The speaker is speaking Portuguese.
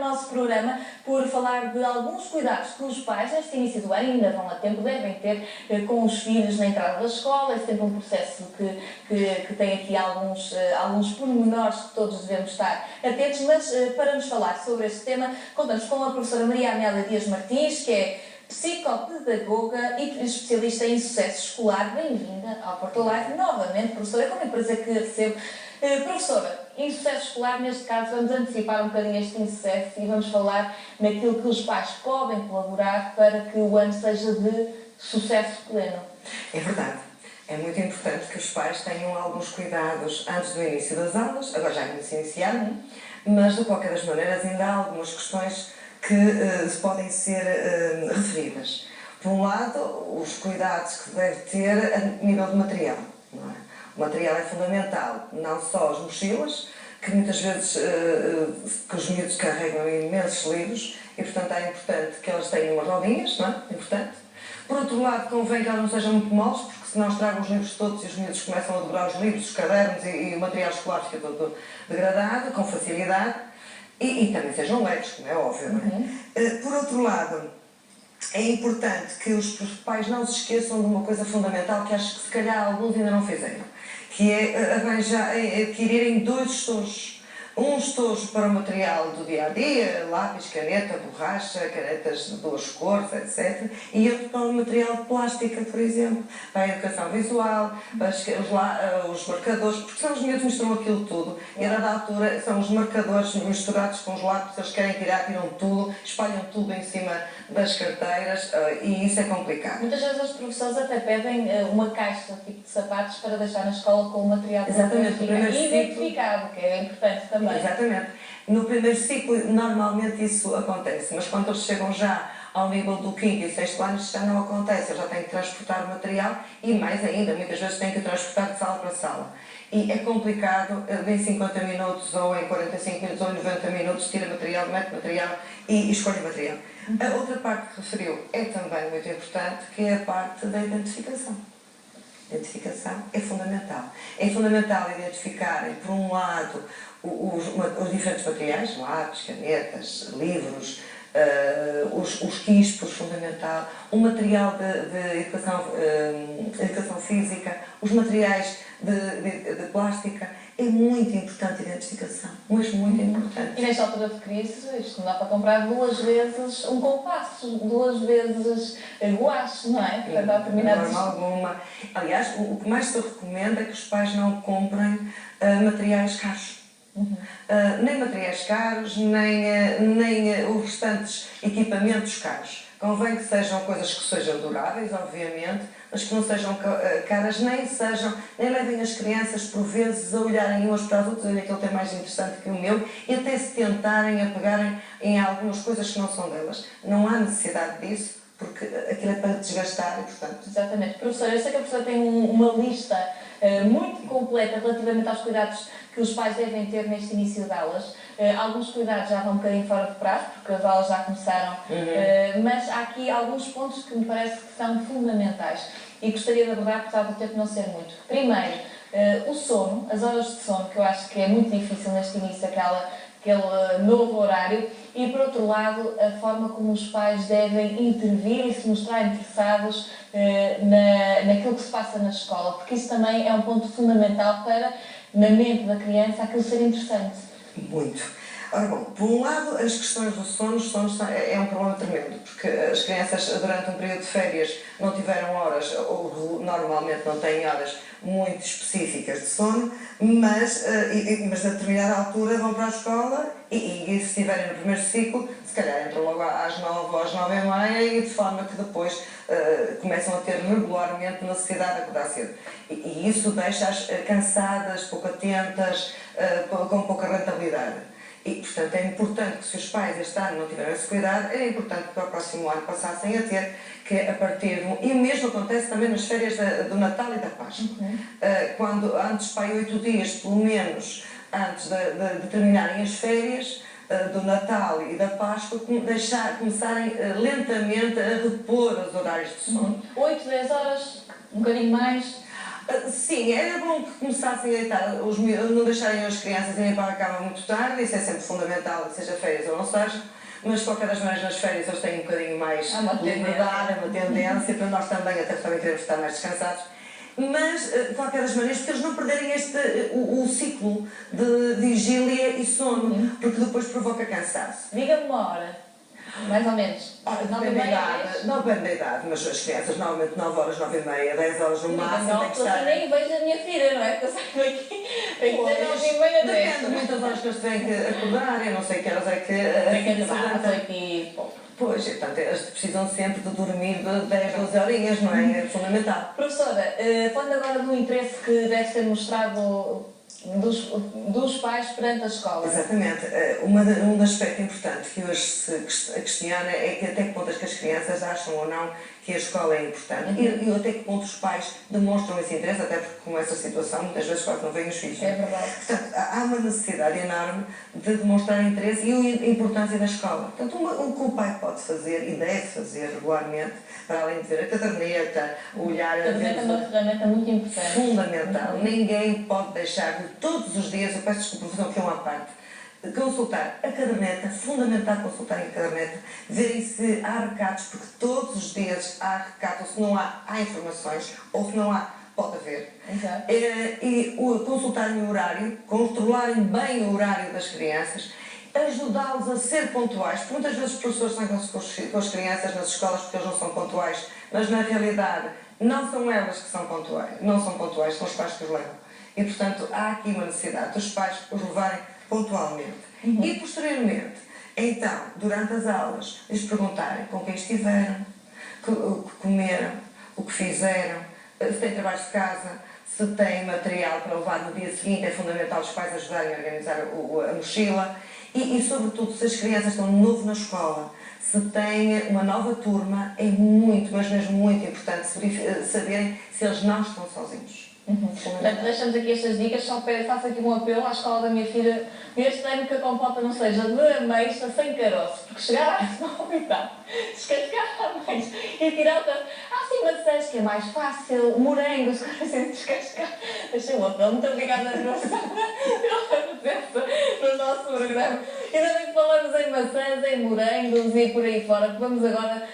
nosso programa por falar de alguns cuidados que os pais, neste início do ano, ainda vão a tempo, devem ter com os filhos na entrada da escola. É sempre um processo que tem aqui alguns pormenores que todos devemos estar atentos, mas para nos falar sobre este tema, contamos com a professora Maria Amélia Dias Martins, que é psicopedagoga e especialista em sucesso escolar. Bem-vinda ao Porto Live novamente, professora. É com muito prazer que a recebo. Professora, insucesso escolar, neste caso, vamos antecipar um bocadinho este insucesso e vamos falar naquilo que os pais podem colaborar para que o ano seja de sucesso pleno. É verdade. É muito importante que os pais tenham alguns cuidados antes do início das aulas. Agora já é se iniciar, mas de qualquer das maneiras ainda há algumas questões que podem ser referidas. Por um lado, os cuidados que deve ter a nível de material. Não é? O material é fundamental, não só as mochilas, que muitas vezes que os miúdos carregam imensos livros, e portanto é importante que elas tenham umas rodinhas, não é? Importante. Por outro lado, convém que elas não sejam muito moles, porque senão estragam os livros todos e os miúdos começam a dobrar os livros, os cadernos e o material escolar fica todo degradado, com facilidade. E também sejam leves, como é óbvio, não é? Por outro lado, é importante que os pais não se esqueçam de uma coisa fundamental que acho que se calhar alguns ainda não fizeram, que é adquirirem 2 estojos. Um estojo para o material do dia-a-dia, lápis, caneta, borracha, canetas de 2 cores, etc. E outro para o material de plástica, por exemplo, para a educação visual, para os marcadores, porque são os miúdos misturam aquilo tudo. E a dada altura são os marcadores misturados com os lápis, eles querem tirar, tiram tudo, espalham tudo em cima das carteiras e isso é complicado. Muitas vezes os professores até pedem uma caixa tipo de sapatos para deixar na escola com o material identificado, que é importante também. Exatamente. No primeiro ciclo, normalmente isso acontece, mas quando eles chegam já ao nível do 5º e 6º ano, isso já não acontece. Eles já têm que transportar o material e, mais ainda, muitas vezes têm que transportar de sala para sala. E é complicado, em 50 minutos, ou em 45 minutos, ou em 90 minutos, tira material, mete material e escolhe material. A outra parte que referiu é também muito importante, que é a parte da identificação. A identificação é fundamental. É fundamental identificarem, por um lado, os diferentes materiais, lápis, canetas, livros, os quispos, fundamental, o material de educação física, os materiais de plástica. É muito importante a identificação, mas muito importante. E nesta altura de crise, isto não dá para comprar 2 vezes um compasso, 2 vezes guache, não é? Portanto, há determinados... De forma alguma. Aliás, o que mais se recomenda é que os pais não comprem materiais caros. Nem materiais caros, nem os restantes equipamentos caros. Convém que sejam coisas que sejam duráveis, obviamente, mas que não sejam caras, nem levem as crianças, por vezes, a olharem umas para as outras, olha, aquele tem mais interessante que o meu, e até se tentarem a pegarem em algumas coisas que não são delas. Não há necessidade disso, porque aquilo é para desgastar e, portanto... Exatamente. Professora, eu sei que a professora tem uma lista muito completa relativamente aos cuidados que os pais devem ter neste início de aulas. Alguns cuidados já vão um bocadinho fora de prazo, porque as aulas já começaram, mas há aqui alguns pontos que me parece que são fundamentais e gostaria de abordar, apesar do tempo não ser muito. Primeiro, o sono, as horas de sono, que eu acho que é muito difícil neste início, aquele novo horário, e por outro lado, a forma como os pais devem intervir e se mostrar interessados naquilo que se passa na escola, porque isso também é um ponto fundamental para, na mente da criança, aquilo ser interessante. Muito. Ora bom, por um lado, as questões do sono, é um problema tremendo, porque as crianças durante um período de férias não tiveram horas, ou normalmente não têm horas muito específicas de sono, mas a determinada altura vão para a escola e se estiverem no primeiro ciclo, se calhar entram logo às 9 ou às 9h30 e de forma que depois começam a ter regularmente necessidade de acordar cedo. E isso deixa-as cansadas, pouco atentas, com pouca rentabilidade. E, portanto, é importante que se os pais este ano não tiverem esse cuidado, é importante que para o próximo ano passassem a ter, que a partir de... E o mesmo acontece também nas férias do Natal e da Páscoa. Quando, antes, para 8 dias, pelo menos, antes de terminarem as férias do Natal e da Páscoa, começarem lentamente a repor os horários de sono. 8, 10 horas, um bocadinho mais... Sim, era bom que começassem a deitar, não deixarem as crianças irem para a cama muito tarde, isso é sempre fundamental, seja férias ou não seja, mas de qualquer das maneiras nas férias eles têm um bocadinho mais liberdade, é uma tendência, para nós também, até também queremos estar mais descansados. Mas, de qualquer das maneiras, que eles não perderem o ciclo de vigília e sono, porque depois provoca cansaço. Diga-me uma hora. Mais ou menos. Depende da idade, não depende da idade, mas as crianças normalmente 9 horas, 9 e meia, 10 horas no máximo tem que estar. Eu nem vejo a minha filha, não é? Porque eu saio daqui, tem que ser 9 e meia, 10. Depende de muitas horas que eles têm que acordar, eu não sei que horas é que... Tem que acabar às 8 e pouco. Pois, portanto, eles precisam sempre de dormir de 10, 12 horinhas, não é? É fundamental. Professora, falando agora do interesse que deve ser mostrado dos pais perante a escola. Exatamente. Um aspecto importante que hoje se questiona é que até que ponto é que as crianças acham ou não que a escola é importante e até que ponto os pais demonstram esse interesse, até porque com essa situação muitas vezes quase não veem os filhos. É verdade. Portanto, há uma necessidade enorme de demonstrar interesse e a importância da escola. Portanto, o que o pai pode fazer e deve fazer regularmente, para além de ver a caderneta, olhar... A caderneta é uma ferramenta muito importante. Fundamental. Ninguém pode deixar de todos os dias, eu peço desculpa, vou fazer aqui uma parte, consultar a caderneta, fundamental consultarem a caderneta, verem se há recados, porque todos os dias há recados, se não há informações, ou se não há, pode haver. Exato. E consultarem o horário, controlarem bem o horário das crianças, ajudá-los a ser pontuais, porque muitas vezes os professores estão com as crianças nas escolas porque eles não são pontuais, mas na realidade não são elas que são pontuais, não são pontuais, são os pais que os levam. E, portanto, há aqui uma necessidade dos pais os levarem pontualmente. E, posteriormente, então, durante as aulas, lhes perguntarem com quem estiveram, o que comeram, o que fizeram, se têm trabalhos de casa, se têm material para levar no dia seguinte. É fundamental os pais ajudarem a organizar a mochila. E, sobretudo, se as crianças estão de novo na escola, se têm uma nova turma, é muito, mas mesmo muito importante saberem se eles não estão sozinhos. Portanto, deixamos aqui estas dicas, só faço aqui um apelo à escola da minha filha, neste ano que a compota não seja de ameixa sem caroço, porque chegar à escola e tal, descascar a ameixa e tirar o caroço. Há sim maçãs que é mais fácil, morangos, que sem descascar. Deixei o apelo, muito obrigada pela presença no nosso programa. Ainda bem que falamos em maçãs, em morangos e por aí fora, que vamos agora